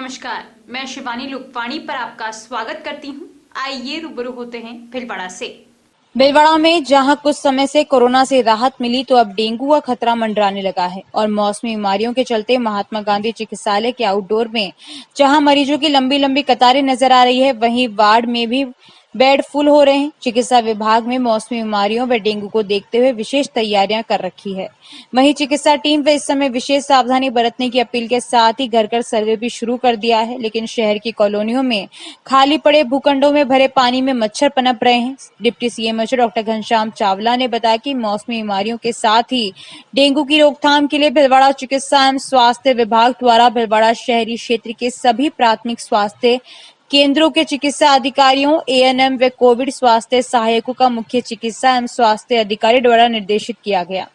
नमस्कार, मैं शिवानी लुकवाणी पर आपका स्वागत करती हूं। आइए रूबरू होते हैं भीलवाड़ा से। भीलवाड़ा में जहां कुछ समय से कोरोना से राहत मिली तो अब डेंगू का खतरा मंडराने लगा है और मौसमी बीमारियों के चलते महात्मा गांधी चिकित्सालय के आउटडोर में जहां मरीजों की लंबी लंबी कतारें नजर आ रही है, वहीं वार्ड में भी बेड फुल हो रहे हैं। चिकित्सा विभाग में मौसमी बीमारियों व डेंगू को देखते हुए विशेष तैयारियां कर रखी है। वहीं चिकित्सा टीम व इस समय विशेष सावधानी बरतने की अपील के साथ ही घर घर सर्वे भी शुरू कर दिया है। लेकिन शहर की कॉलोनियों में खाली पड़े भूखंडों में भरे पानी में मच्छर पनप रहे हैं। Deputy CM doctor Ghanshyam Chawla ने बताया कि मौसमी बीमारियों के साथ ही डेंगू की रोकथाम के लिए भीलवाड़ा चिकित्सा एवं स्वास्थ्य विभाग द्वारा भीलवाड़ा शहरी क्षेत्र के सभी प्राथमिक स्वास्थ्य केंद्रों के चिकित्सा अधिकारियों, एएनएम व कोविड स्वास्थ्य सहायकों का मुख्य चिकित्सा एवं स्वास्थ्य अधिकारी द्वारा निर्देशित किया गया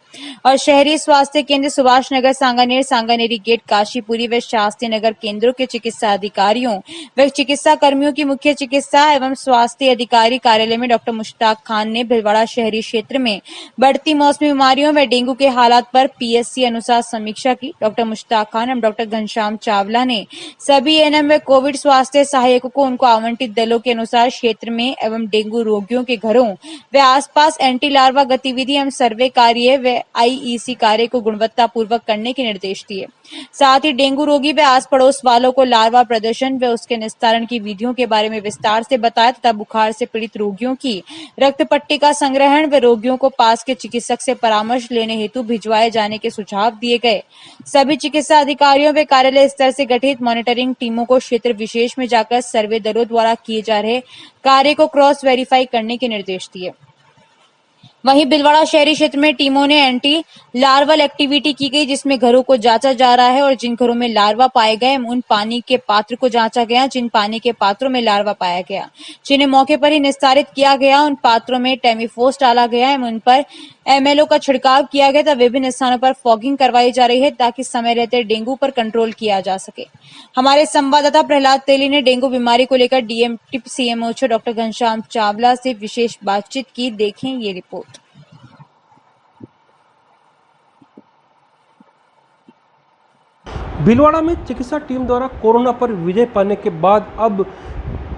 और शहरी स्वास्थ्य केंद्र सुभाष नगर सांगानेर, सांगानेरी गेट, काशीपुरी व शास्त्री नगर केंद्रों के चिकित्सा अधिकारियों व चिकित्सा कर्मियों की मुख्य चिकित्सा एवं स्वास्थ्य अधिकारी कार्यालय में डॉक्टर मुश्ताक खान ने भीलवाड़ा शहरी क्षेत्र में बढ़ती मौसमी बीमारियों व डेंगू के हालात पर पीएससी अनुसार समीक्षा की। डॉक्टर मुश्ताक खान एवं डॉक्टर घनश्याम चावला ने सभी एएनएम व कोविड स्वास्थ्य सहायकों को उनको आवंटित दलों के अनुसार क्षेत्र में एवं डेंगू रोगियों के घरों व आसपास एंटी लार्वा गतिविधि एवं सर्वे कार्य व आईईसी कार्य को गुणवत्तापूर्वक करने के निर्देश दिए। साथ ही डेंगू रोगी व आस पड़ोस वालों को लार्वा प्रदर्शन व उसके निस्तारण की विधियों के बारे में विस्तार से बताया तथा बुखार से पीड़ित रोगियों की रक्त पट्टिका संग्रहण व रोगियों को पास के चिकित्सक से परामर्श लेने हेतु भिजवाए जाने के सुझाव दिए गए। सभी चिकित्सा अधिकारियों व कार्यालय स्तर से गठित मॉनिटरिंग टीमों को क्षेत्र विशेष में जाकर सर्वे दलों द्वारा किए जा रहे कार्य को क्रॉस वेरीफाई करने के निर्देश दिए। वहीं भीलवाड़ा शहरी क्षेत्र में टीमों ने एंटी लार्वल एक्टिविटी की गई, जिसमें घरों को जांचा जा रहा है और जिन घरों में लार्वा पाए गए उन पानी के पात्र को जांचा गया। जिन पानी के पात्रों में लार्वा पाया गया जिन्हें मौके पर ही निस्तारित किया गया, उन पात्रों में टेमीफोस डाला गया है, उन पर एमएलओ का छिड़काव किया गया था। विभिन्न स्थानों पर फॉगिंग करवाई जा रही है ताकि समय रहते डेंगू पर कंट्रोल किया जा सके। हमारे संवाददाता प्रहलाद तेली ने डेंगू बीमारी को लेकर DMT CMO doctor Ghanshyam Chawla से विशेष बातचीत की। देखें ये रिपोर्ट। भीलवाड़ा में चिकित्सा टीम द्वारा कोरोना पर विजय पाने के बाद अब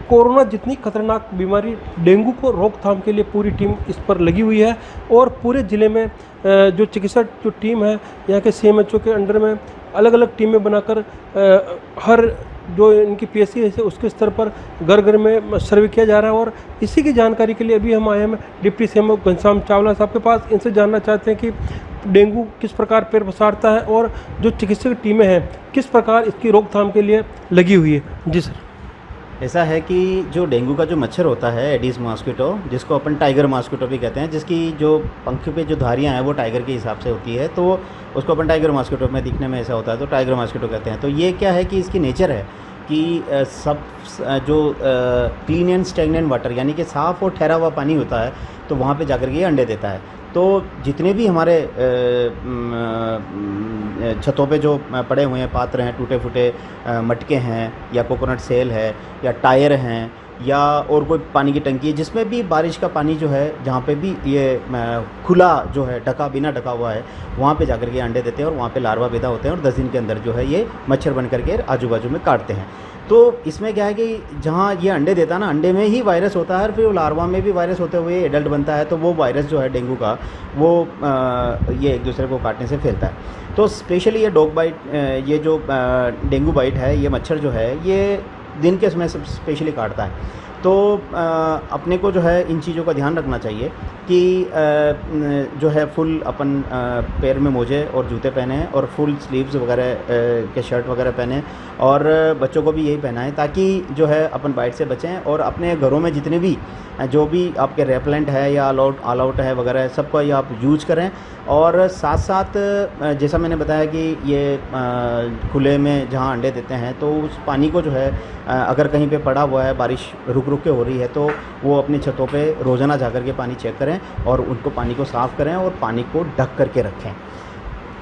कोरोना जितनी खतरनाक बीमारी डेंगू को रोकथाम के लिए पूरी टीम इस पर लगी हुई है और पूरे ज़िले में जो चिकित्सा जो टीम है यहाँ के सीएमएचओ के अंडर में अलग अलग टीमें बनाकर हर जो इनकी पीएससी है उसके स्तर पर घर घर में सर्वे किया जा रहा है। और इसी की जानकारी के लिए अभी हम आए हैं डिप्टी सीएमओ घनश्याम चावला साहब के पास। इनसे जानना चाहते हैं कि डेंगू किस प्रकार पैर पसारता है और जो चिकित्सक टीमें हैं किस प्रकार इसकी रोकथाम के लिए लगी हुई है। जी सर। ऐसा है कि जो डेंगू का जो मच्छर होता है एडिस मॉस्किटो, जिसको अपन टाइगर मॉस्किटो भी कहते हैं, जिसकी जो पंख पे जो धारियां हैं वो टाइगर के हिसाब से होती है, तो उसको अपन टाइगर मॉस्किटो में दिखने में ऐसा होता है तो टाइगर मॉस्किटो कहते हैं। तो ये क्या है कि इसकी नेचर है कि सब जो क्लीन एंड स्टेगनेंट वाटर यानी कि साफ़ और ठहरा हुआ पानी होता है तो वहाँ पे जाकर के ये अंडे देता है। तो जितने भी हमारे छतों पे जो पड़े हुए हैं पात्र हैं, टूटे फूटे मटके हैं या कोकोनट सेल है या टायर हैं या और कोई पानी की टंकी है, जिसमें भी बारिश का पानी जो है जहाँ पे भी ये खुला जो है ढका बिना ढका हुआ है वहाँ पे जाकर के अंडे देते हैं और वहाँ पे लार्वा पैदा होते हैं और 10 दिन के अंदर जो है ये मच्छर बन करके आजू बाजू में काटते हैं। तो इसमें क्या है कि जहाँ ये अंडे देता है ना, अंडे में ही वायरस होता है और फिर लार्वा में भी वायरस होते हुए एडल्ट बनता है, तो वो वायरस जो है डेंगू का वो ये एक दूसरे को काटने से फैलता है। तो स्पेशली ये डॉग बाइट, ये जो डेंगू बाइट है, ये मच्छर जो है ये दिन के समय स्पेशली काटता है। तो अपने को जो है इन चीज़ों का ध्यान रखना चाहिए कि जो है फुल अपन पैर में मोजे और जूते पहने और फुल स्लीव्स वगैरह के शर्ट वगैरह पहने और बच्चों को भी यही पहनाएं ताकि जो है अपन बाइट से बचें। और अपने घरों में जितने भी जो भी आपके रेपेलेंट है या ऑल आउट है वगैरह सबको ये आप यूज करें। और साथ साथ जैसा मैंने बताया कि ये खुले में जहाँ अंडे देते हैं तो उस पानी को जो है अगर कहीं पे पड़ा हुआ है, बारिश रुक रुक के हो रही है, तो वो अपनी छतों पे रोज़ाना जा कर के पानी चेक करें और उनको पानी को साफ़ करें और पानी को ढक करके रखें।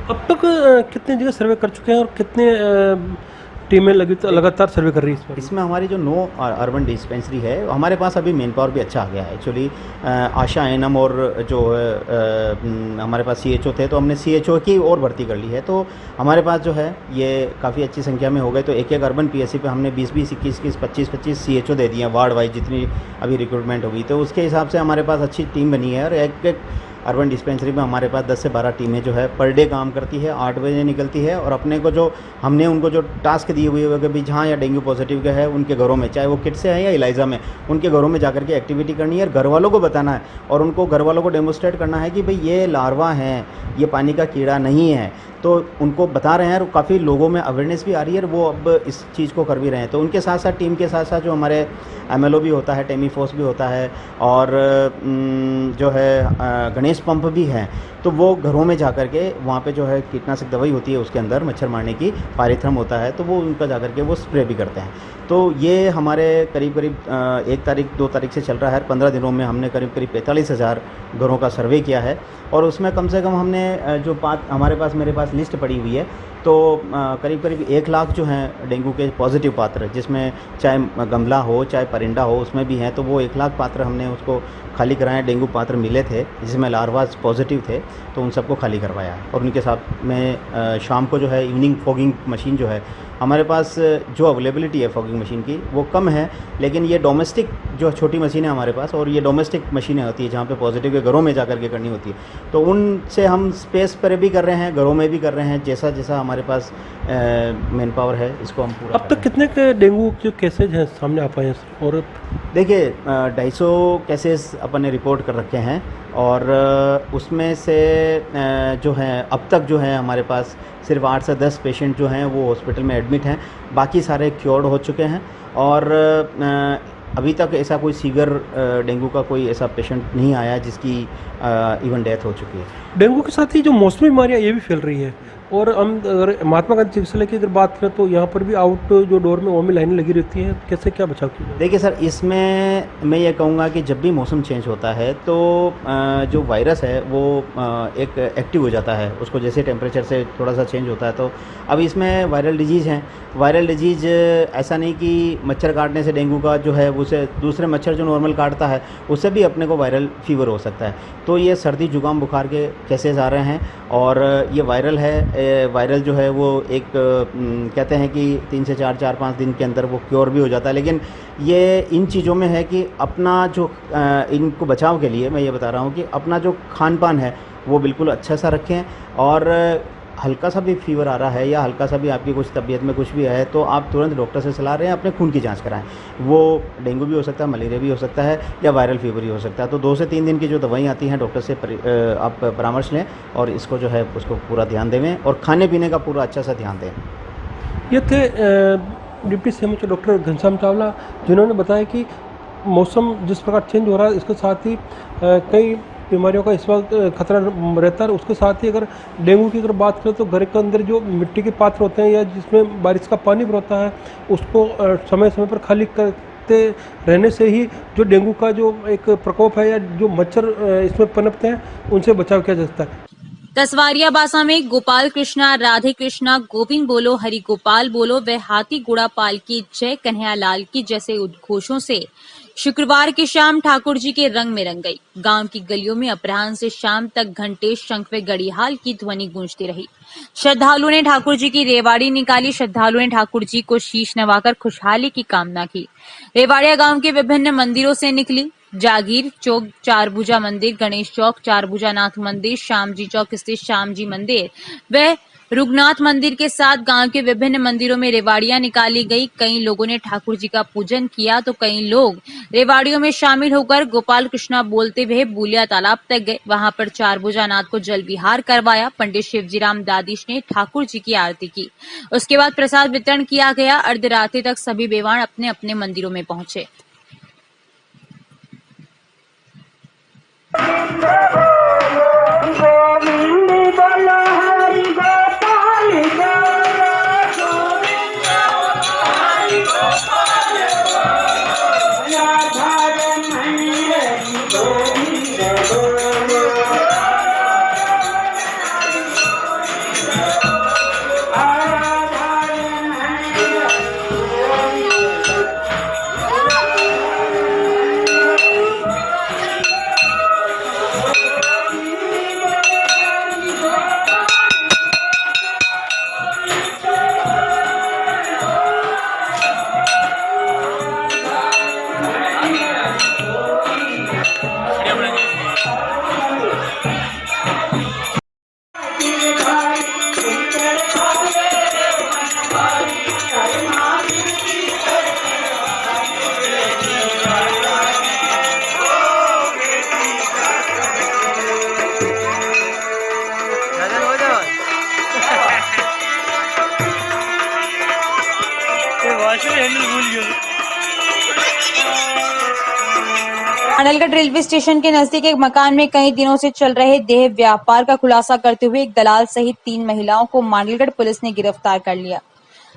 अब तक कितने जगह सर्वे कर चुके हैं और कितने टीमें लगातार सर्वे कर रही है इस पर? इसमें हमारी जो 9 अर्बन डिस्पेंसरी है, हमारे पास अभी मैन पावर भी अच्छा आ गया है एक्चुअली। आशा एनएम और जो हमारे पास सीएचओ थे, तो हमने सीएचओ की और भर्ती कर ली है, तो हमारे पास जो है ये काफ़ी अच्छी संख्या में हो गए। तो एक अर्बन पीएससी पे हमने 20-20, 21-21, 25-25 सीएचओ दे दिए हैं वार्ड वाइज, जितनी अभी रिक्रूटमेंट होगी, तो उसके हिसाब से हमारे पास अच्छी टीम बनी है। और एक अर्बन डिस्पेंसरी में हमारे पास 10 से 12 टीमें जो है पर डे काम करती है, 8 बजे निकलती है, और अपने को जो हमने उनको जो टास्क दिए हुए है कि जहाँ या डेंगू पॉजिटिव का है उनके घरों में, चाहे वो किट से है या इलाइजा में, उनके घरों में जाकर के एक्टिविटी करनी है और घर वालों को बताना है, और उनको घर वालों को डेमोस्ट्रेट करना है कि भाई ये लार्वा हैं, ये पानी का कीड़ा नहीं है। तो उनको बता रहे हैं और काफ़ी लोगों में अवेयरनेस भी आ रही है, और वो अब इस चीज़ को कर भी रहे हैं। तो उनके साथ साथ टीम के साथ साथ जो हमारे एमएलओ भी होता है, टेमी फोर्स भी होता है, और जो है गणेश पंप भी हैं, तो वो घरों में जाकर के वहाँ पे जो है कीटनाशक दवाई होती है, उसके अंदर मच्छर मारने की पायरेथ्रम होता है, तो वो उनका जाकर के वो स्प्रे भी करते हैं। तो ये हमारे करीब 1 तारीख 2 तारीख से चल रहा है। 15 दिनों में हमने करीब 45,000 घरों का सर्वे किया है, और उसमें कम से कम हमने जो हमारे पास मेरे पास लिस्ट पड़ी हुई है, तो करीब 1 लाख जो हैं डेंगू के पॉजिटिव पात्र, जिसमें चाहे गमला हो चाहे परिंदा हो, उसमें भी हैं, तो वो 1 लाख पात्र हमने उसको खाली कराए। डेंगू पात्र मिले थे जिसमें लार्वाज पॉजिटिव थे, तो उन सबको खाली करवाया है। और उनके साथ में शाम को जो है इवनिंग फॉगिंग मशीन जो है हमारे पास, जो अवेलेबिलिटी है फॉगिंग मशीन की वो कम है, लेकिन ये डोमेस्टिक जो छोटी मशीनें हमारे पास, और ये डोमेस्टिक मशीनें होती है जहाँ पे पॉजिटिव के घरों में जाकर के करनी होती है, तो उनसे हम स्पेस पर भी कर रहे हैं, घरों में भी कर रहे हैं, जैसा जैसा हमारे पास मैन पावर है, इसको हम पूरा अब तक कितने के डेंगू के केसेज हैं सामने आ पाए हैं सर? और देखिए 250 केसेस अपन ने रिपोर्ट कर रखे हैं, और उसमें से जो है अब तक जो है हमारे पास सिर्फ 8 से 10 पेशेंट जो हैं वो हॉस्पिटल में एडमिट हैं, बाकी सारे क्योर्ड हो चुके हैं। और अभी तक ऐसा कोई सीवियर डेंगू का कोई ऐसा पेशेंट नहीं आया जिसकी इवन डेथ हो चुकी है। डेंगू के साथ ही जो मौसमी बीमारियां ये भी फैल रही है, और हम अगर महात्मा गांधी चिकित्सालय की अगर बात करें तो यहाँ पर भी आउट जो डोर में वो में लाइनें लगी रहती हैं, कैसे क्या बचाव किया जाए? देखिए सर, इसमें मैं ये कहूँगा कि जब भी मौसम चेंज होता है तो जो वायरस है वो एक एक्टिव हो जाता है, उसको जैसे टेम्परेचर से थोड़ा सा चेंज होता है। तो अब इसमें वायरल डिजीज़ हैं। वायरल डिजीज़ ऐसा नहीं कि मच्छर काटने से डेंगू का जो है उसे दूसरे मच्छर जो नॉर्मल काटता है उससे भी अपने को वायरल फीवर हो सकता है। तो ये सर्दी जुकाम बुखार के केसेस आ रहे हैं, और ये वायरल है। वायरल जो है वो एक कहते हैं कि 3 से 4-5 दिन के अंदर वो क्योर भी हो जाता है, लेकिन ये इन चीज़ों में है कि अपना जो इनको बचाव के लिए मैं ये बता रहा हूँ कि अपना जो खान पान है वो बिल्कुल अच्छा सा रखें, और हल्का सा भी फीवर आ रहा है या हल्का सा भी आपकी कुछ तबीयत में कुछ भी है तो आप तुरंत डॉक्टर से सलाह लें, अपने खून की जांच कराएं। वो डेंगू भी हो सकता है, मलेरिया भी हो सकता है, या वायरल फीवर भी हो सकता है। तो 2 से 3 दिन की जो दवाई आती हैं डॉक्टर से आप परामर्श लें, और इसको जो है उसको पूरा ध्यान देवें, और खाने पीने का पूरा अच्छा सा ध्यान दें। ये थे deputy CM doctor Ghanshyam Chawla, जिन्होंने बताया कि मौसम जिस प्रकार चेंज हो रहा है इसके साथ ही कई बीमारियों का इस वक्त खतरा रहता है। उसके साथ ही अगर डेंगू की अगर बात करें तो घर के अंदर जो मिट्टी के पात्र होते हैं या जिसमें बारिश का पानी होता है उसको समय समय पर खाली करते रहने से ही जो डेंगू का जो एक प्रकोप है या जो मच्छर इसमें पनपते हैं उनसे बचाव किया जा सकता है। कसवारिया बासा में गोपाल कृष्णा, राधे कृष्णा, गोविंद बोलो, हरि गोपाल बोलो व हाथी गुड़ा पाल की जय, कन्हैया लाल की जैसे उद्घोषों से शुक्रवार की शाम ठाकुर जी के रंग में रंग गई। गांव की गलियों में अपराह्न से शाम तक घंटे, शंख व गड़ीहाल की ध्वनि गूंजती रही। श्रद्धालुओं ने ठाकुर जी की रेवाड़ी निकाली। श्रद्धालुओं ने ठाकुर जी को शीश नवाकर खुशहाली की कामना की। रेवाड़िया गांव के विभिन्न मंदिरों से निकली। जागीर चौक चारभुजा मंदिर, गणेश चौक चारभुजा नाथ मंदिर, श्यामजी चौक स्थित श्यामजी मंदिर व रुगनाथ मंदिर के साथ गांव के विभिन्न मंदिरों में रेवाड़ियां निकाली गई। कई लोगों ने ठाकुर जी का पूजन किया तो कई लोग रेवाड़ियों में शामिल होकर गोपाल कृष्णा बोलते हुए बूलिया तालाब तक गए। वहां पर चारभुजा नाथ को जल विहार करवाया। पंडित शिवजीराम दादिश ने ठाकुर जी की आरती की। उसके बाद प्रसाद वितरण किया गया। अर्धरात्रि तक सभी बेवाण अपने अपने मंदिरों में पहुंचे। मांडलगढ़ रेलवे स्टेशन के नजदीक एक मकान में कई दिनों से चल रहे देह व्यापार का खुलासा करते हुए एक दलाल सहित 3 महिलाओं को मांडलगढ़ पुलिस ने गिरफ्तार कर लिया।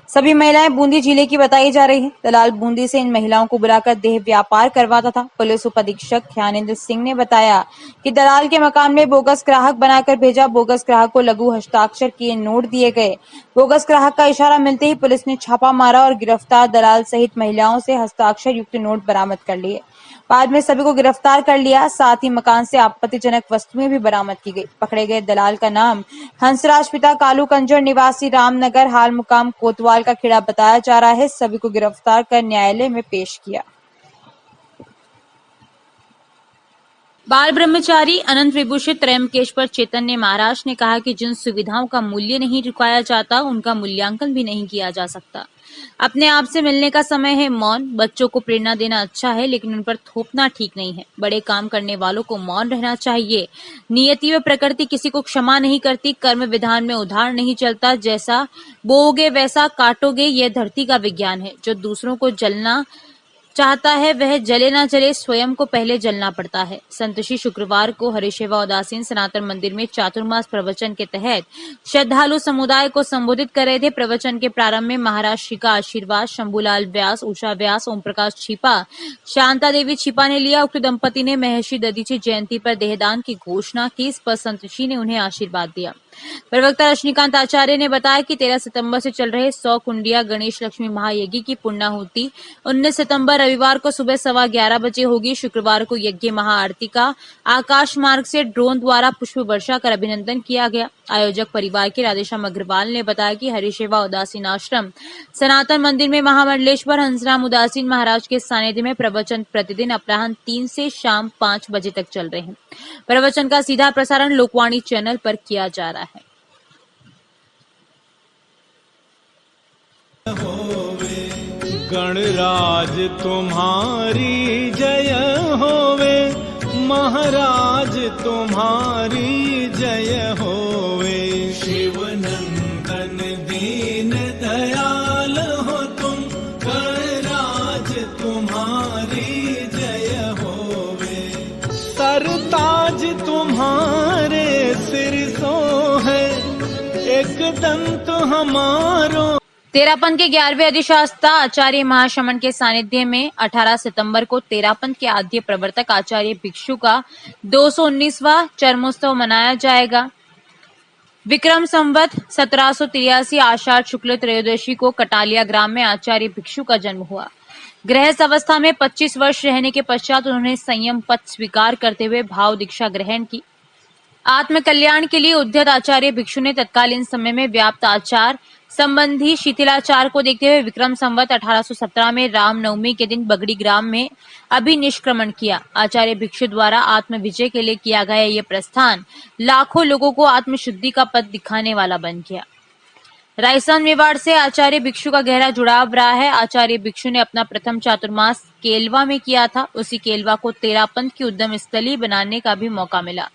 सभी महिलाएं बूंदी जिले की बताई जा रही हैं। दलाल बूंदी से इन महिलाओं को बुलाकर देह व्यापार करवाता था। पुलिस उप अधीक्षक ज्ञानेंद्र सिंह ने बताया कि दलाल के मकान में बोगस ग्राहक बनाकर भेजा। बोगस ग्राहक को लघु हस्ताक्षर किए नोट दिए गए। बोगस ग्राहक का इशारा मिलते ही पुलिस ने छापा मारा और गिरफ्तार दलाल सहित महिलाओं से हस्ताक्षर युक्त नोट बरामद कर लिए। बाद में सभी को गिरफ्तार कर लिया। साथ ही मकान से आपत्तिजनक वस्तुएं भी बरामद की गई। पकड़े गए दलाल का नाम हंसराज पिता कालू कंजर निवासी रामनगर हाल मुकाम कोतवाल का खेड़ा बताया जा रहा है। सभी को गिरफ्तार कर न्यायालय में पेश किया। बाल ब्रह्मचारी अनंत विभूषित त्रयंबकेश्वर चैतन्य महाराज ने कहा कि जिन सुविधाओं का मूल्य नहीं चुकाया जाता उनका मूल्यांकन भी नहीं किया जा सकता। अपने आप से मिलने का समय है मौन। बच्चों को प्रेरणा देना अच्छा है लेकिन उन पर थोपना ठीक नहीं है। बड़े काम करने वालों को मौन रहना चाहिए। नियति व प्रकृति किसी को क्षमा नहीं करती। कर्म विधान में उधार नहीं चलता। जैसा बोओगे वैसा काटोगे, यह धरती का विज्ञान है। जो दूसरों को जलना चाहता है वह जले ना जले, स्वयं को पहले जलना पड़ता है। संत श्री शुक्रवार को हरिसेवा उदासीन सनातन मंदिर में चातुर्मास प्रवचन के तहत श्रद्धालु समुदाय को संबोधित कर रहे थे। प्रवचन के प्रारंभ में महाराज श्री का आशीर्वाद शंभूलाल व्यास, उषा व्यास, ओम प्रकाश छिपा, शांता देवी छिपा ने लिया। उक्त दंपति ने महर्षि दधीची जयंती पर देहदान की घोषणा की। इस पर संत श्री ने उन्हें आशीर्वाद दिया। प्रवक्ता रजनीकांत आचार्य ने बताया कि 13 सितंबर से चल रहे 100 कुंडिया गणेश लक्ष्मी महायज्ञ की पुण्यहुति 19 सितंबर रविवार को सुबह 11:15 बजे होगी। शुक्रवार को यज्ञ महाआरती का आकाश मार्ग से ड्रोन द्वारा पुष्प वर्षा कर अभिनंदन किया गया। आयोजक परिवार के राधेश्याम अग्रवाल ने बताया कि हरिसेवा उदासीन आश्रम सनातन मंदिर में महामंडलेश्वर हंसराम उदासीन महाराज के सानिध्य में प्रवचन प्रतिदिन अपराह्न 3 से शाम 5 बजे तक चल रहे हैं। प्रवचन का सीधा प्रसारण लोकवाणी चैनल पर किया जा रहा है। गणराज तुम्हारी जय होवे, महाराज तुम्हारी जय होवे। शिव नंदन दीन दयाल हो तुम, गणराज तुम्हारी जय होवे। सरताज तुम्हारे सिर सोहे, एक दंत हमारो। तेरापंथ के 11वें अधिशास्ता आचार्य महाशमन के सानिध्य में 18 सितंबर को तेरापंथ के आद्य प्रवर्तक आचार्य भिक्षु का 219वां चरमोत्सव मनाया जाएगा। विक्रम संवत 1783 आषाढ़ शुक्ल त्रयोदशी को कटालिया ग्राम में आचार्य भिक्षु का जन्म हुआ। गृहस्थ अवस्था में 25 वर्ष रहने के पश्चात उन्होंने संयम पथ स्वीकार करते हुए भाव दीक्षा ग्रहण की। आत्म कल्याण के लिए उद्यत आचार्य भिक्षु ने तत्कालीन समय में व्याप्त आचार संबंधी शिथिलाचार को देखते हुए विक्रम संवत 1817 में रामनवमी के दिन बगड़ी ग्राम में अभिनिष्क्रमण किया। आचार्य भिक्षु द्वारा आत्म विजय के लिए किया गया यह प्रस्थान लाखों लोगों को आत्मशुद्धि का पथ दिखाने वाला बन गया। राजस्थान मेवाड़ से आचार्य भिक्षु का गहरा जुड़ाव रहा है। आचार्य भिक्षु ने अपना प्रथम चातुर्मास केलवा में किया था। उसी केलवा को तेरापंथ की उद्यम स्थली बनाने का भी मौका मिला।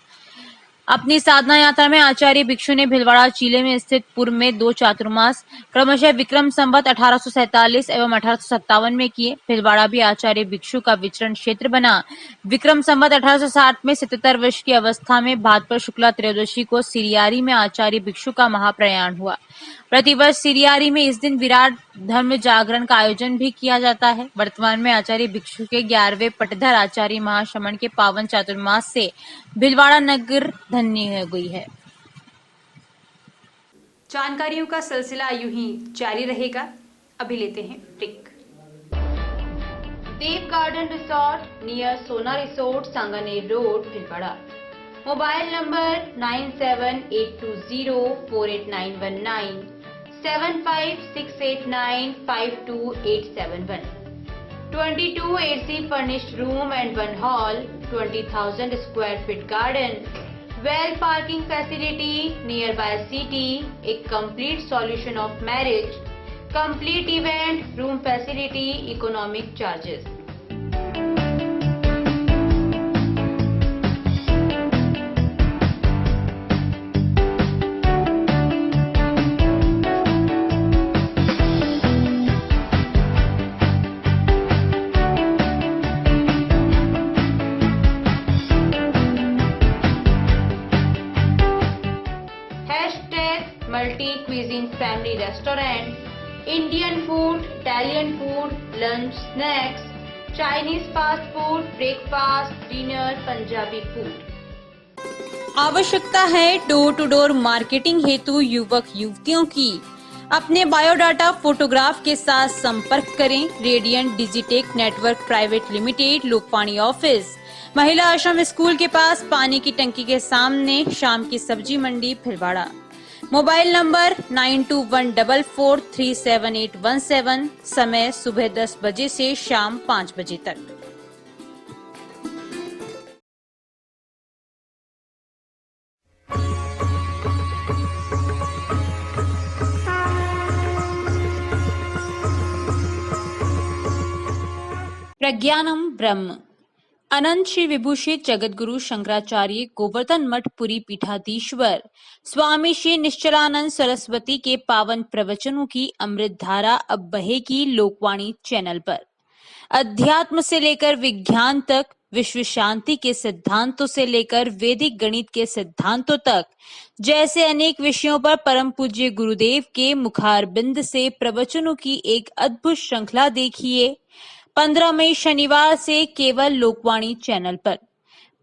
अपनी साधना यात्रा में आचार्य भिक्षु ने भिलवाड़ा जिले में स्थित पूर्व में 2 चातुर्मास क्रमशः विक्रम संवत 1847 एवं 1857 में किए। भिलवाड़ा भी आचार्य भिक्षु का विचरण क्षेत्र बना। विक्रम संवत 1860 में 77 वर्ष की अवस्था में भाद्रपद शुक्ला त्रयोदशी को सिरियारी में आचार्य भिक्षु का महाप्रयाण हुआ। प्रतिवर्ष सिरियारी में इस दिन विराट धर्म जागरण का आयोजन भी किया जाता है। वर्तमान में आचार्य भिक्षु के 11वें पटधर आचार्य महाशमन के पावन चातुर्मास से भिलवाड़ा नगर धन्य हो गई है। जानकारियों का सिलसिला यूं ही जारी रहेगा। अभी लेते हैं ब्रेक। देव गार्डन रिसोर्ट नियर सोना resort Sanganer road Bhilwara. Mobile number 9782048919 7568952871 22 AC furnished room and 1 hall, 20,000 square feet garden, well parking facility nearby city, a complete solution of marriage, complete event, room facility, economic charges. Mess multi cuisine family restaurant, Indian food, Italian food, lunch, snacks, Chinese fast food, breakfast, dinner, Punjabi food. आवश्यकता है door to door marketing हेतु युवक युवतियों की। अपने biodata photograph के साथ संपर्क करें। Radiant Digitech Network Private Limited, Lokpani office, महिला आश्रम स्कूल के पास, पानी की टंकी के सामने, शाम की सब्जी मंडी, भिलवाड़ा। Mobile number 9214437817। समय सुबह 10 बजे से शाम 5 बजे तक। प्रज्ञानम ब्रह्म। अनंत श्री विभूषित जगतगुरु शंकराचार्य गोवर्धन मठ पुरी पीठाधीश्वर स्वामी श्री निश्चलानंद सरस्वती के पावन प्रवचनों की अमृत धारा अब बहेगी लोकवाणी चैनल पर। अध्यात्म से लेकर विज्ञान तक, विश्व शांति के सिद्धांतों से लेकर वैदिक गणित के सिद्धांतों तक, जैसे अनेक विषयों पर परम पूज्य गुरुदेव के मुखारबिंद से प्रवचनों की एक अद्भुत श्रृंखला देखिए 15 मई शनिवार से केवल लोकवाणी चैनल पर।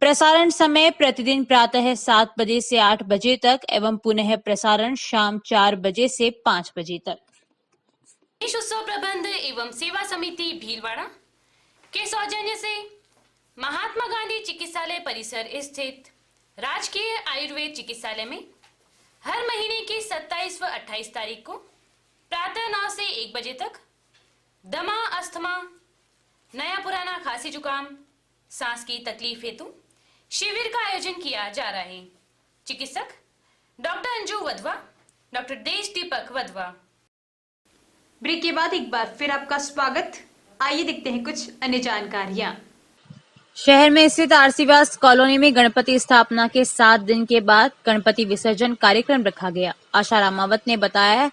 प्रसारण समय प्रतिदिन प्रातः 7 बजे से 8 बजे तक एवं पुनः प्रसारण शाम 4 बजे से 5 बजे तक। गणेश उत्सव प्रबंध एवं सेवा समिति भीलवाड़ा के सौजन्य से महात्मा गांधी चिकित्सालय परिसर स्थित राजकीय आयुर्वेद चिकित्सालय में हर महीने की 27 व 28 तारीख को प्रातः 9 से 1 बजे तक दमा, अस्थमा, नया पुराना खांसी जुकाम, सांस की तकलीफ हेतु शिविर का आयोजन किया जा रहा है। चिकित्सक डॉक्टर अंजू वधवा, डॉक्टर देश दीपक वधवा। ब्रेक के बाद एक बार फिर आपका स्वागत। आइए देखते हैं कुछ अन्य जानकारियां। शहर में स्थित आरसीवास कॉलोनी में गणपति स्थापना के 7 दिन के बाद गणपति विसर्जन कार्यक्रम रखा गया। आशा रामावत ने बताया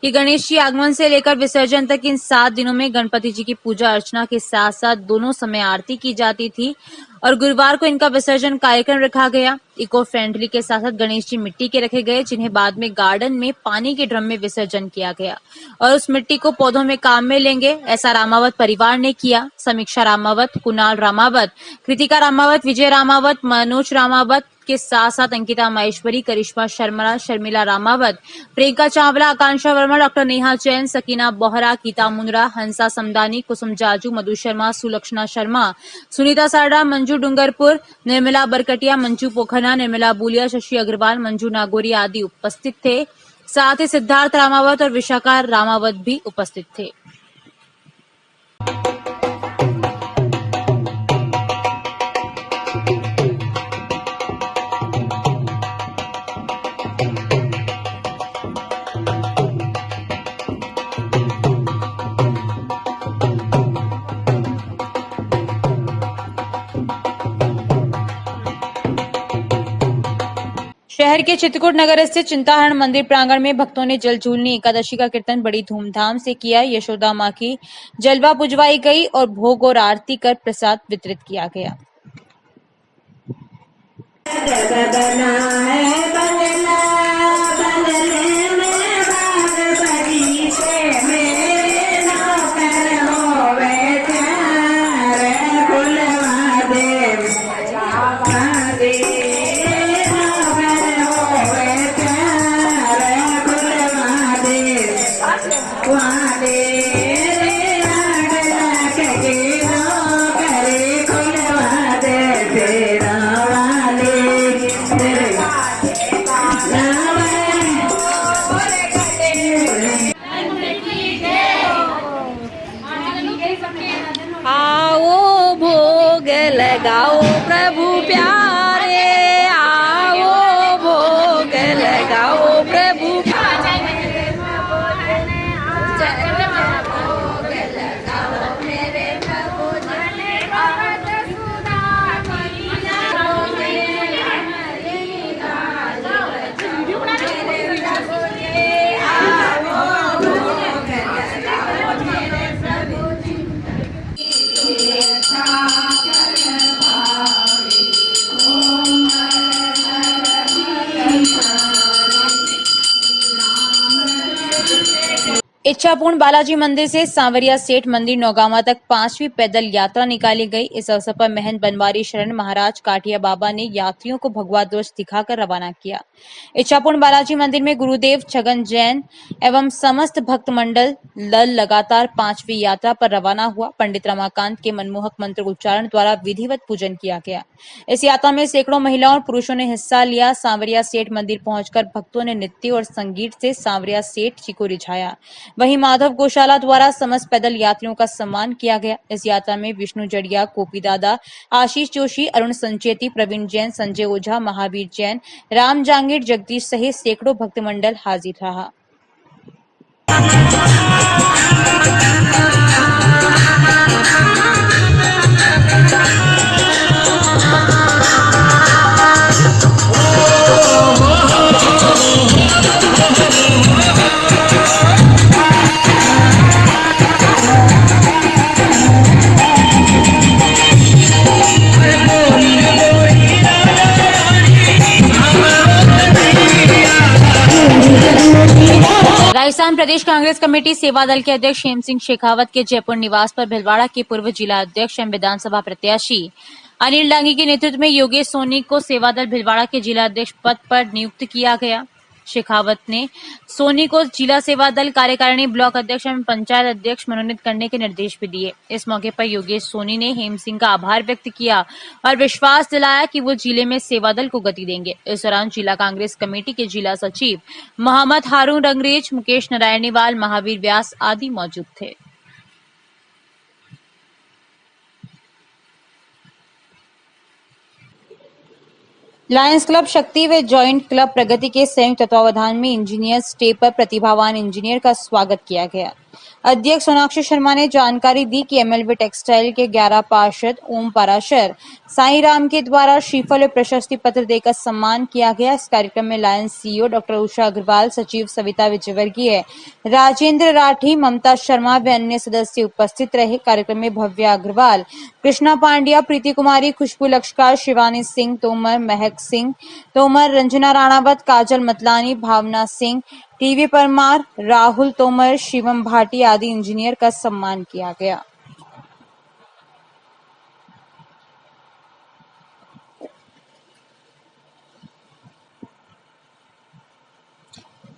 कि गणेश जी आगमन से लेकर विसर्जन तक इन 7 दिनों में गणपति जी की पूजा अर्चना के साथ साथ दोनों समय आरती की जाती थी और गुरुवार को इनका विसर्जन कार्यक्रम रखा गया। इको फ्रेंडली के साथ साथ गणेश जी मिट्टी के रखे गए, जिन्हें बाद में गार्डन में पानी के ड्रम में विसर्जन किया गया और उस मिट्टी को पौधों में काम में लेंगे, ऐसा रामावत परिवार ने किया। समीक्षा रामावत, कुणाल रामावत, कृतिका रामावत, विजय रामावत, मनोज रामावत के साथ साथ अंकिता माहेश्वरी, करिश्मा शर्मा, शर्मिला रामावत, प्रियंका चावला, आकांक्षा वर्मा, डॉक्टर नेहा जैन, सकीना बोहरा, गीता मुंद्रा, हंसा समदानी, कुसुम जाजू, मधु शर्मा, सुलक्षणा शर्मा, सुनीता सारडा, मंजू डूंगरपुर, निर्मला बरकटिया, मंजू पोखरा, निर्मला बुलिया, शशि अग्रवाल, मंजू नागोरी आदि उपस्थित थे। साथ ही सिद्धार्थ रामावत और विशाखा रामावत भी उपस्थित थे। शहर के चित्रकूट नगर स्थित चिंताहरण मंदिर प्रांगण में भक्तों ने जल झूलनी एकादशी का कीर्तन बड़ी धूमधाम से किया। यशोदा मां की जलवा पुजवाई गई और भोग और आरती कर प्रसाद वितरित किया गया। आओ भोग लगाओ प्रभु प्यारे, आओ भोग लगाओ प्रभु इच्छापूर्ण बालाजी मंदिर से सांवरिया सेठ मंदिर नौगामा तक 5वीं पैदल यात्रा निकाली गई। इस अवसर पर महंत बनवारी शरण महाराज काठिया बाबा ने यात्रियों को भगवा ध्वज दिखाकर रवाना किया। इच्छापूर्ण बालाजी मंदिर में गुरुदेव छगन जैन एवं समस्त भक्त मंडल लगातार 5वीं यात्रा पर रवाना हुआ। पंडित रमाकांत के मनमोहक मंत्र उच्चारण द्वारा विधिवत पूजन किया गया। इस यात्रा में सैकड़ों महिलाओं और पुरुषों ने हिस्सा लिया। सांवरिया सेठ मंदिर पहुंचकर भक्तों ने नृत्य और संगीत से सांवरिया सेठ जी को रिझाया। वहीं माधव गौशाला द्वारा समस्त पैदल यात्रियों का सम्मान किया गया। इस यात्रा में विष्णु जड़िया, कोपी दादा, आशीष जोशी, अरुण संचेती, प्रवीण जैन, संजय ओझा, महावीर जैन, राम जांगीर, जगदीश सहित सैकड़ों भक्त मंडल हाजिर रहा। राजस्थान प्रदेश कांग्रेस कमेटी सेवा दल के अध्यक्ष हेम सिंह शेखावत के जयपुर निवास पर भिलवाड़ा के पूर्व जिला अध्यक्ष एवं विधानसभा प्रत्याशी अनिल डांगी के नेतृत्व में योगेश सोनी को सेवा दल भिलवाड़ा के जिला अध्यक्ष पद पर नियुक्त किया गया। शेखावत ने सोनी को जिला सेवा दल कार्यकारिणी ब्लॉक अध्यक्ष एवं पंचायत अध्यक्ष मनोनीत करने के निर्देश भी दिए। इस मौके पर योगेश सोनी ने हेम सिंह का आभार व्यक्त किया और विश्वास दिलाया कि वो जिले में सेवा दल को गति देंगे। इस दौरान जिला कांग्रेस कमेटी के जिला सचिव मोहम्मद हारून रंगरेज, मुकेश नारायणीवाल, महावीर व्यास आदि मौजूद थे। लायंस क्लब शक्ति व जॉइंट क्लब प्रगति के संयुक्त तत्वावधान में इंजीनियर्स डे पर प्रतिभावान इंजीनियर का स्वागत किया गया। अध्यक्ष सोनाक्षी शर्मा ने जानकारी दी कि एमएलबी टेक्सटाइल के 11 पार्षद ओम पाराशर साईं राम के द्वारा श्रीफल और प्रशस्ति पत्र देकर सम्मान किया गया। इस कार्यक्रम में Lions CEO doctor Usha Agarwal, सचिव सविता विजयवर्गीय, राजेंद्र राठी, ममता शर्मा व अन्य सदस्य उपस्थित रहे। कार्यक्रम में भव्या अग्रवाल, कृष्णा पांड्या, प्रीति कुमारी, खुशबू लक्ष्कार, शिवानी सिंह तोमर, महक सिंह तोमर, रंजना राणावत, काजल मतलानी, भावना सिंह, टीवी परमार, राहुल तोमर, शिवम भाटी आदि इंजीनियर का सम्मान किया गया।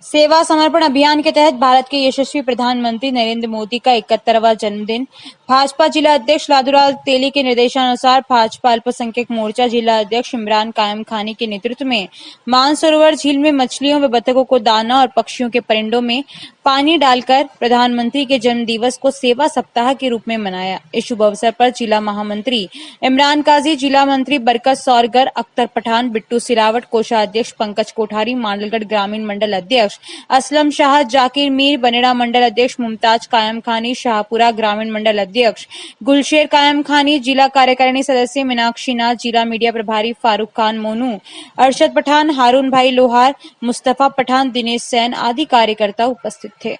सेवा समर्पण अभियान के तहत भारत के यशस्वी प्रधानमंत्री नरेंद्र मोदी का 71वां जन्मदिन भाजपा जिला अध्यक्ष लादूलाल तेली के निर्देशानुसार भाजपा अल्पसंख्यक मोर्चा जिला अध्यक्ष इमरान कायम खानी के नेतृत्व में मानसरोवर झील में मछलियों व बतखों को दाना और पक्षियों के परिंडों में पानी डालकर प्रधानमंत्री के जन्म दिवस को सेवा सप्ताह के रूप में मनाया। इस शुभ अवसर पर जिला महामंत्री इमरान काजी, जिला मंत्री बरकत सौरगर, अख्तर पठान, बिट्टू सिरावट, कोषाध्यक्ष पंकज कोठारी, मांडलगढ़ ग्रामीण मंडल अध्यक्ष असलम शाह, जाकिर मीर, बनेड़ा मंडल अध्यक्ष मुमताज कायम खानी, शाहपुरा ग्रामीण मंडल अध्यक्ष गुलशेर कायम खानी, जिला कार्यकारिणी सदस्य मीनाक्षी नाथ, जिला मीडिया प्रभारी फारूक खान मोनू, अरशद पठान, हारून भाई लोहार, मुस्तफा पठान, दिनेश सैन आदि कार्यकर्ता उपस्थित थे।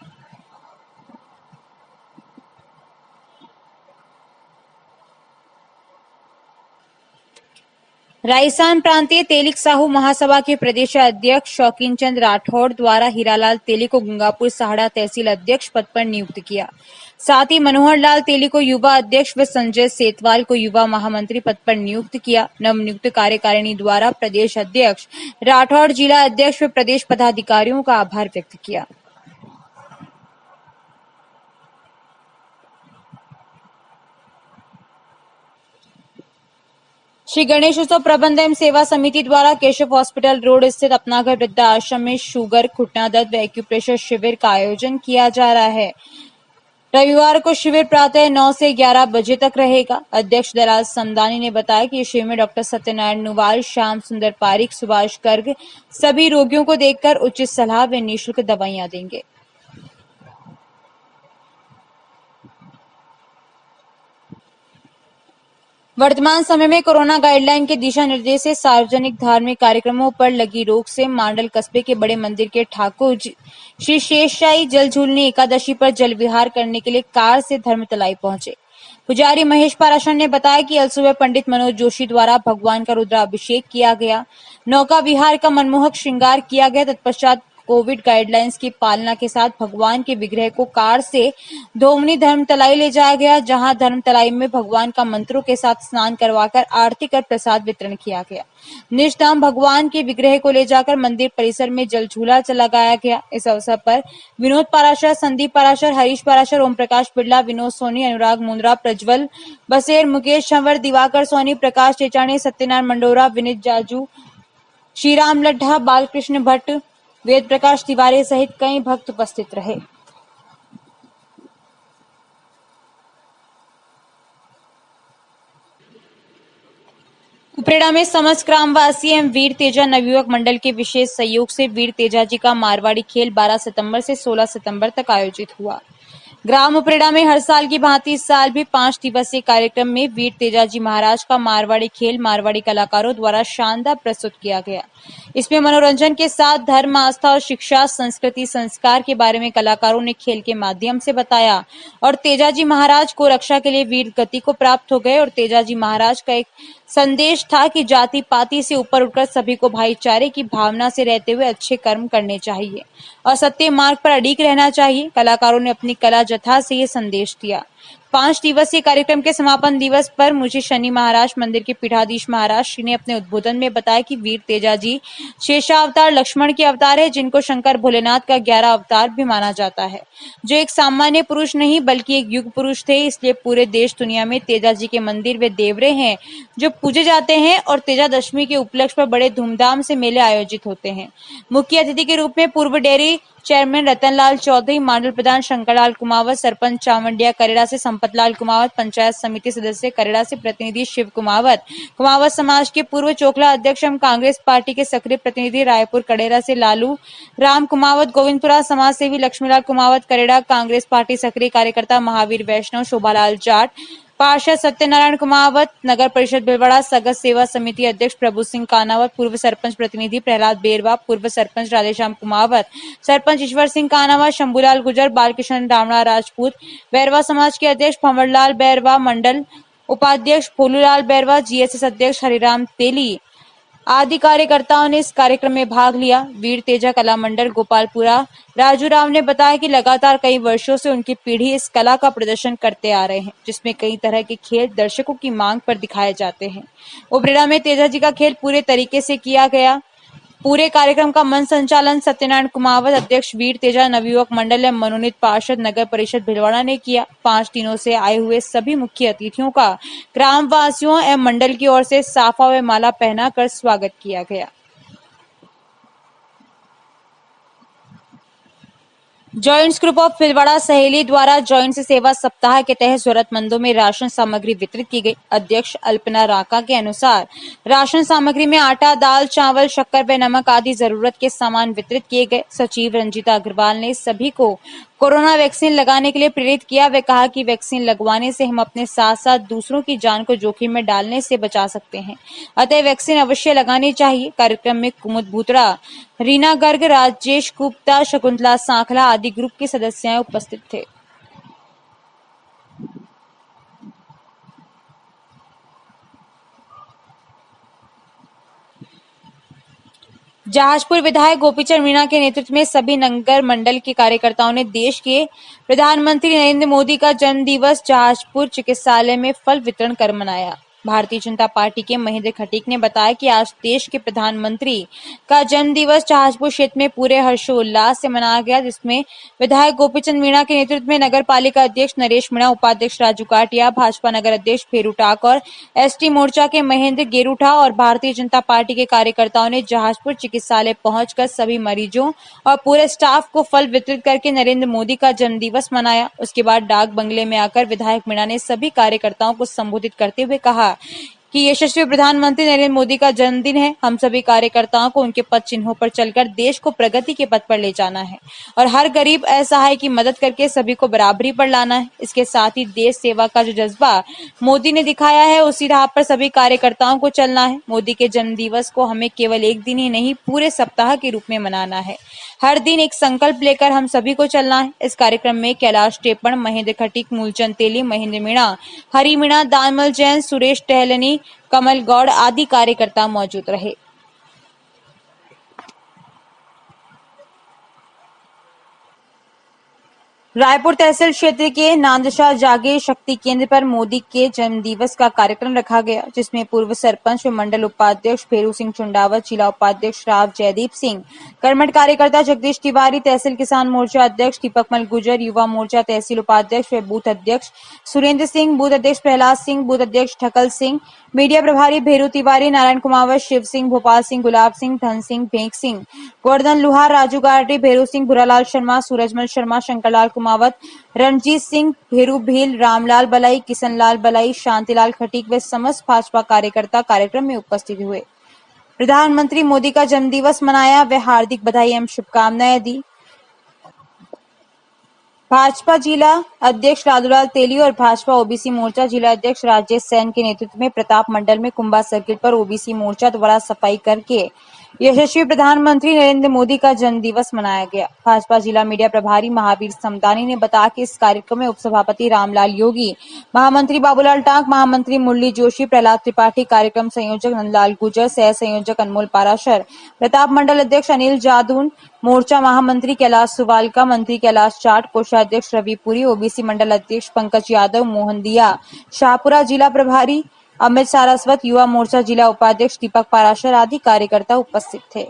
राजस्थान प्रांतीय तेलिक साहू महासभा के प्रदेश अध्यक्ष शौकीन चंद राठौड़ द्वारा हीरालाल तेली को गंगापुर साहड़ा तहसील अध्यक्ष पद पर नियुक्त किया। साथ ही मनोहर लाल तेली को युवा अध्यक्ष व संजय सेतवाल को युवा महामंत्री पद पर नियुक्त किया। नवनियुक्त कार्यकारिणी द्वारा प्रदेश अध्यक्ष राठौड़, जिला अध्यक्ष व प्रदेश पदाधिकारियों का आभार व्यक्त किया। श्री गणेश उत्सव प्रबंध एवं सेवा समिति द्वारा केशव हॉस्पिटल रोड स्थित अपना घर वृद्धा आश्रम में शुगर, घुटना दर्द व एक्यूप्रेशर शिविर का आयोजन किया जा रहा है। रविवार को शिविर प्रातः 9 से 11 बजे तक रहेगा। अध्यक्ष दलाल समदानी ने बताया कि शिविर में डॉक्टर सत्यनारायण नुवाल, श्याम सुंदर पारिक, सुभाष गर्ग सभी रोगियों को देखकर उचित सलाह व निःशुल्क दवाइयां देंगे। वर्तमान समय में कोरोना गाइडलाइन के दिशा निर्देश से सार्वजनिक धार्मिक कार्यक्रमों पर लगी रोक से मांडल कस्बे के बड़े मंदिर के ठाकुर श्री शेषशाही जल झूलने एकादशी पर जल विहार करने के लिए कार से धर्मतलाई पहुंचे। पुजारी महेश पाराशर ने बताया कि कल सुबह पंडित मनोज जोशी द्वारा भगवान का रुद्राभिषेक किया गया, नौका विहार का मनमोहक श्रृंगार किया गया। तत्पश्चात कोविड गाइडलाइंस की पालना के साथ भगवान के विग्रह को कार से धोमनी धर्मतलाई ले जाया गया, जहां धर्मतलाई में भगवान का मंत्रों के साथ स्नान करवाकर आरती कर प्रसाद वितरण किया गया। निष्ठाम भगवान के विग्रह को ले जाकर मंदिर परिसर में जल झूला लगाया गया। इस अवसर पर विनोद पाराशर, संदीप पाराशर, हरीश पाराशर, ओम प्रकाश बिड़ला, विनोद सोनी, अनुराग मुंद्रा, प्रज्वल बसेर, मुकेश छंवर, दिवाकर सोनी, प्रकाश टेचाणी, सत्यनारायण मंडोरा, विनीत जाजू, श्रीराम लड्ढा, बालकृष्ण भट्ट, वेद प्रकाश तिवारी सहित कई भक्त उपस्थित रहे। उपरेड़ा में समस्त ग्रामवासी एवं वीर तेजा नवयुवक मंडल के विशेष सहयोग से वीर तेजा जी का मारवाड़ी खेल 12 सितंबर से 16 सितंबर तक आयोजित हुआ। ग्राम उपरेड़ा में हर साल की भांति इस साल भी 5 दिवसीय कार्यक्रम में वीर तेजाजी महाराज का मारवाड़ी खेल मारवाड़ी कलाकारों द्वारा शानदार प्रस्तुत किया गया। इसमें मनोरंजन के साथ धर्म, आस्था और शिक्षा, संस्कृति, संस्कार के बारे में कलाकारों ने खेल के माध्यम से बताया और तेजाजी महाराज को रक्षा के लिए वीर गति को प्राप्त हो गए। और तेजाजी महाराज का एक संदेश था कि जाति पाति से ऊपर उठकर सभी को भाईचारे की भावना से रहते हुए अच्छे कर्म करने चाहिए और सत्य मार्ग पर अडिग रहना चाहिए। कलाकारों ने अपनी कला जथा से ये संदेश दिया। 5 दिवसीय कार्यक्रम के समापन दिवस पर मुझे शनि महाराज मंदिर के पीठाधीश महाराज श्री ने अपने उद्बोधन में बताया कि वीर तेजाजी शेषावतार लक्ष्मण के अवतार है, जिनको शंकर भोलेनाथ का 11 अवतार भी माना जाता है, जो एक सामान्य पुरुष नहीं बल्कि एक युग पुरुष थे। इसलिए पूरे देश दुनिया में तेजाजी के मंदिर वे देवरे हैं जो पूजे जाते हैं और तेजा दशमी के उपलक्ष्य पर बड़े धूमधाम से मेले आयोजित होते हैं। मुख्य अतिथि के रूप में पूर्व डेयरी चेयरमैन रतनलाल चौधरी, मंडल प्रधान शंकरलाल कुमावत, सरपंच चावंडिया करेड़ा से संपतलाल कुमावत, पंचायत समिति सदस्य करेड़ा से प्रतिनिधि शिव कुमावत, कुमावत समाज के पूर्व चोखला अध्यक्ष एवं कांग्रेस पार्टी के सक्रिय प्रतिनिधि रायपुर करेड़ा से लालू राम कुमावत, गोविंदपुरा समाज सेवी लक्ष्मीलाल कुमावत करेड़ा, कांग्रेस पार्टी सक्रिय कार्यकर्ता महावीर वैष्णव, शोभालाल जाट, पार्षद सत्यनारायण कुमावत, नगर परिषद भिलवाड़ा सगत सेवा समिति अध्यक्ष प्रभु सिंह कानावत, पूर्व सरपंच प्रतिनिधि प्रहलाद बेरवा, पूर्व सरपंच राधेश्याम कुमावत, सरपंच ईश्वर सिंह कानावत, शंभूलाल गुजर, बालकिशन रामणा राजपूत, बैरवा समाज के अध्यक्ष भंवरलाल बैरवा, मंडल उपाध्यक्ष भोलूलाल बैरवा, जीएसएस अध्यक्ष हरिराम तेली आदि कार्यकर्ताओं ने इस कार्यक्रम में भाग लिया। वीर तेजा कला मंडल गोपालपुरा राजू राव ने बताया कि लगातार कई वर्षों से उनकी पीढ़ी इस कला का प्रदर्शन करते आ रहे हैं, जिसमें कई तरह के खेल दर्शकों की मांग पर दिखाए जाते हैं। उपरेड़ा में तेजा जी का खेल पूरे तरीके से किया गया। पूरे कार्यक्रम का मंच संचालन सत्यनारायण कुमावत, अध्यक्ष वीर तेजा नवयुवक मंडल एवं मनोनीत पार्षद नगर परिषद भिलवाड़ा ने किया। 5 दिनों से आए हुए सभी मुख्य अतिथियों का ग्राम वासियों एवं मंडल की ओर से साफा व माला पहनाकर स्वागत किया गया। जॉइंट्स ग्रुप ऑफ भिलवाड़ा सहेली द्वारा जॉइंट सेवा सप्ताह के तहत जरूरतमंदों में राशन सामग्री वितरित की गई। अध्यक्ष अल्पना राका के अनुसार राशन सामग्री में आटा, दाल, चावल, शक्कर व नमक आदि जरूरत के सामान वितरित किए गए। सचिव रंजीता अग्रवाल ने सभी को कोरोना वैक्सीन लगाने के लिए प्रेरित किया। वे कहा कि वैक्सीन लगवाने से हम अपने साथ साथ दूसरों की जान को जोखिम में डालने से बचा सकते हैं, अतः वैक्सीन अवश्य लगानी चाहिए। कार्यक्रम में कुमुद भूतड़ा, रीना गर्ग, राजेश गुप्ता, शकुंतला सांखला आदि ग्रुप के सदस्य उपस्थित थे। जहाजपुर विधायक गोपीचंद मीणा के नेतृत्व में सभी नगर मंडल के कार्यकर्ताओं ने देश के प्रधानमंत्री नरेंद्र मोदी का जन्म दिवस जहाजपुर चिकित्सालय में फल वितरण कर मनाया। भारतीय जनता पार्टी के महेंद्र खटीक ने बताया कि आज देश के प्रधानमंत्री का जन्म दिवस जहाजपुर क्षेत्र में पूरे हर्षोल्लास से मनाया गया, जिसमें विधायक गोपीचंद मीणा के नेतृत्व में नगर पालिका अध्यक्ष नरेश मीणा, उपाध्यक्ष राजू काटिया, भाजपा नगर अध्यक्ष फेरू टाक और एसटी मोर्चा के महेंद्र गेरूठा और भारतीय जनता पार्टी के कार्यकर्ताओं ने जहाजपुर चिकित्सालय पहुंचकर सभी मरीजों और पूरे स्टाफ को फल वितरित करके नरेंद्र मोदी का जन्म दिवस मनाया। उसके बाद डाक बंगले में आकर विधायक मीणा ने सभी कार्यकर्ताओं को संबोधित करते हुए कहा कि यशस्वी प्रधानमंत्री नरेंद्र मोदी का जन्मदिन है। हम सभी कार्यकर्ताओं को उनके पद चिन्हों पर चलकर देश को प्रगति के पथ पर ले जाना है और हर गरीब असहाय की मदद करके सभी को बराबरी पर लाना है। इसके साथ ही देश सेवा का जो जज्बा मोदी ने दिखाया है, उसी राह पर सभी कार्यकर्ताओं को चलना है। मोदी के जन्म दिवस को हमें केवल एक दिन ही नहीं, पूरे सप्ताह के रूप में मनाना है। हर दिन एक संकल्प लेकर हम सभी को चलना है। इस कार्यक्रम में कैलाश टेपण, महेंद्र खटीक, मूलचंद तेली, महेंद्र मीणा, हरि मीणा, दानमल जैन, सुरेश टहलनी, कमल गौड़ आदि कार्यकर्ता मौजूद रहे। रायपुर तहसील क्षेत्र के नांदशाह जागे शक्ति केंद्र पर मोदी के जन्मदिवस का कार्यक्रम रखा गया, जिसमें पूर्व सरपंच व मंडल उपाध्यक्ष फेरू सिंह चुंडावत, जिला उपाध्यक्ष राव जयदीप सिंह, कर्मठ कार्यकर्ता जगदीश तिवारी, तहसील किसान मोर्चा अध्यक्ष दीपक मल गुजर, युवा मोर्चा तहसील उपाध्यक्ष व बूथ अध्यक्ष सुरेंद्र सिंह, बूथ अध्यक्ष प्रहलाद सिंह, बूथ अध्यक्ष ठकल सिंह, मीडिया प्रभारी भेरू तिवारी, नारायण कुमावत, शिव सिंह, भोपाल सिंह, गुलाब सिंह, धन सिंह, भेंक सिंह, गोवर्धन लुहार, राजू गारटी, भेरू सिंह, भुरालाल शर्मा, सूरजमल शर्मा, शंकरलाल कुमावत, रणजीत सिंह, भेरू भील, रामलाल बलाई, किशनलाल बलाई, शांतिलाल खटीक व समस्त भाजपा कार्यकर्ता कार्यक्रम में उपस्थित हुए। प्रधानमंत्री मोदी का जन्मदिवस मनाया व हार्दिक बधाई एवं शुभकामनाएं दी। भाजपा जिला अध्यक्ष लालूलाल तेली और भाजपा ओबीसी मोर्चा जिला अध्यक्ष राजेश सैन के नेतृत्व में प्रताप मंडल में कुंभा सर्किट पर ओबीसी मोर्चा द्वारा सफाई करके यशस्वी प्रधानमंत्री नरेंद्र मोदी का जन्मदिवस मनाया गया। भाजपा जिला मीडिया प्रभारी महावीर समदानी ने बताया कि इस कार्यक्रम में उपसभापति रामलाल योगी, महामंत्री बाबूलाल टांक, महामंत्री मुरली जोशी, प्रहलाद त्रिपाठी, कार्यक्रम संयोजक नंदलाल गुजर, सह संयोजक अनमोल पाराशर, प्रताप मंडल अध्यक्ष अनिल जादून, मोर्चा महामंत्री कैलाश सुवालका, मंत्री कैलाश चाट, कोषाध्यक्ष रवि पुरी, ओबीसी मंडल अध्यक्ष पंकज यादव, मोहन दिया, शाहपुरा जिला प्रभारी अमित सारस्वत, युवा मोर्चा जिला उपाध्यक्ष दीपक पाराशर आदि कार्यकर्ता उपस्थित थे।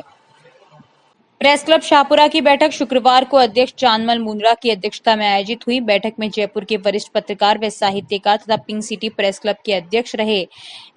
प्रेस क्लब शाहपुरा की बैठक शुक्रवार को अध्यक्ष चांदमल मुंद्रा की अध्यक्षता में आयोजित हुई। बैठक में जयपुर के वरिष्ठ पत्रकार व साहित्यकार तथा पिंक सिटी प्रेस क्लब के अध्यक्ष रहे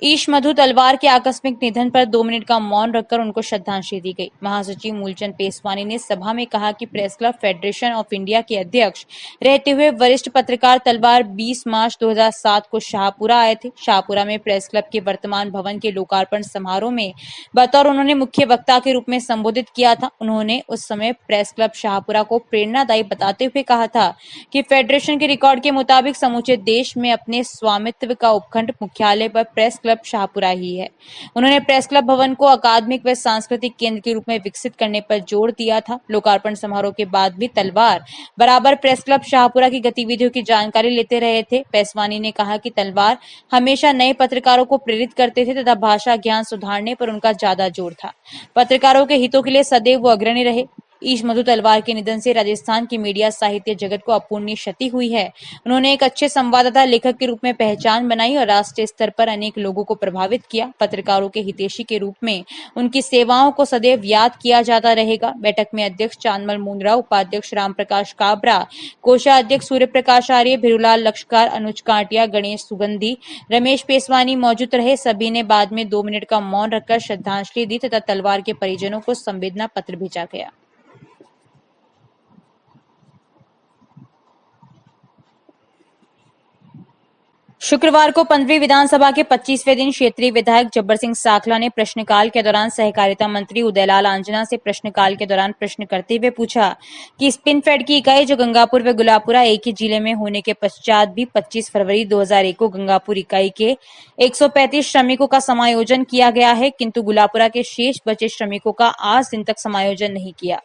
ईश मधु तलवार के आकस्मिक निधन पर 2 मिनट का मौन रखकर उनको श्रद्धांजलि दी गई। महासचिव मूलचंद पेसवानी ने सभा में कहा कि press club federation of India के अध्यक्ष रहते हुए वरिष्ठ पत्रकार तलवार 20 मार्च 2007 को शाहपुरा आए थे। शाहपुरा में प्रेस क्लब के वर्तमान भवन के लोकार्पण समारोह में बतौर उन्होंने मुख्य वक्ता के रूप में संबोधित किया था। उन्होंने उस समय प्रेस क्लब शाहपुरा को प्रेरणादायी बताते हुए कहा था कि फेडरेशन के रिकॉर्ड के मुताबिक समूचे देश में अपने स्वामित्व का उपखंड मुख्यालय पर प्रेस क्लब शाहपुरा ही है। उन्होंने प्रेस क्लब भवन को अकादमिक व सांस्कृतिक केंद्र के रूप में विकसित करने पर जोर दिया था। लोकार्पण समारोह के बाद भी तलवार बराबर प्रेस क्लब शाहपुरा की गतिविधियों की जानकारी लेते रहे थे। पेसवानी ने कहा कि तलवार हमेशा नए पत्रकारों को प्रेरित करते थे तथा भाषा ज्ञान सुधारने पर उनका ज्यादा जोर था। पत्रकारों के हितों के लिए सदैव वो अग्रणी रहे। ईश मधु तलवार के निधन से राजस्थान की मीडिया साहित्य जगत को अपूर्णीय क्षति हुई है। उन्होंने एक अच्छे संवाददाता लेखक के रूप में पहचान बनाई और राष्ट्रीय स्तर पर अनेक लोगों को प्रभावित किया। पत्रकारों के हितैषी के रूप में उनकी सेवाओं को सदैव याद किया जाता रहेगा। बैठक में अध्यक्ष चांदमल मुंद्रा, उपाध्यक्ष रामप्रकाश काबरा, कोषाध्यक्ष सूर्य प्रकाश आर्य, भिरूलाल लक्षकार, अनुज कांटिया, गणेश सुगंधी, रमेश पेसवानी मौजूद रहे। सभी ने बाद में 2 मिनट का मौन रखकर श्रद्धांजलि दी तथा तलवार के परिजनों को संवेदना पत्र भेजा गया। शुक्रवार को 15वीं विधानसभा के 25वें दिन क्षेत्रीय विधायक जब्बर सिंह साखला ने प्रश्नकाल के दौरान सहकारिता मंत्री उदयलाल आंजना से प्रश्नकाल के दौरान प्रश्न करते हुए पूछा कि स्पिनफेड की इकाई जो गंगापुर व गुलापुरा एक ही जिले में होने के पश्चात भी 25 फरवरी 2001 को गंगापुर इकाई के 135 श्रमिकों का समायोजन किया गया है, किंतु गुलापुरा के शेष बचे श्रमिकों का आज दिन तक समायोजन नहीं किया।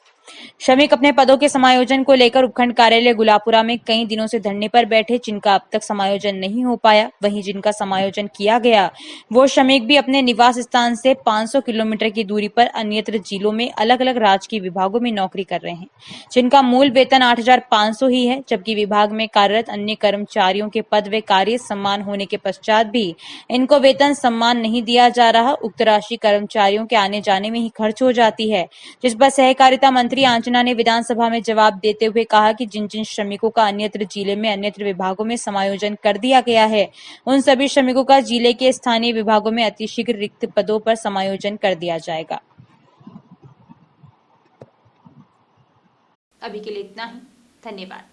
श्रमिक अपने पदों के समायोजन को लेकर उपखंड कार्यालय गुलापुरा में कई दिनों से धरने पर बैठे, जिनका अब तक समायोजन नहीं हो पाया। वहीं जिनका समायोजन किया गया वो श्रमिक भी अपने निवास स्थान से 500 किलोमीटर की दूरी पर अन्यत्र जिलों में अलग अलग राजकीय विभागों में नौकरी कर रहे हैं, जिनका मूल वेतन 8,500 ही है, जबकि विभाग में कार्यरत अन्य कर्मचारियों के पद व कार्य सम्मान होने के पश्चात भी इनको वेतन सम्मान नहीं दिया जा रहा। उक्त राशि कर्मचारियों के आने जाने में ही खर्च हो जाती है, जिस पर सहकारिता मंत्री आंजना ने विधानसभा में जवाब देते हुए कहा कि जिन जिन श्रमिकों का अन्यत्र जिले में अन्यत्र विभागों में समायोजन कर दिया गया है, उन सभी श्रमिकों का जिले के स्थानीय विभागों में अतिशीघ्र रिक्त पदों पर समायोजन कर दिया जाएगा। अभी के लिए इतना ही। धन्यवाद।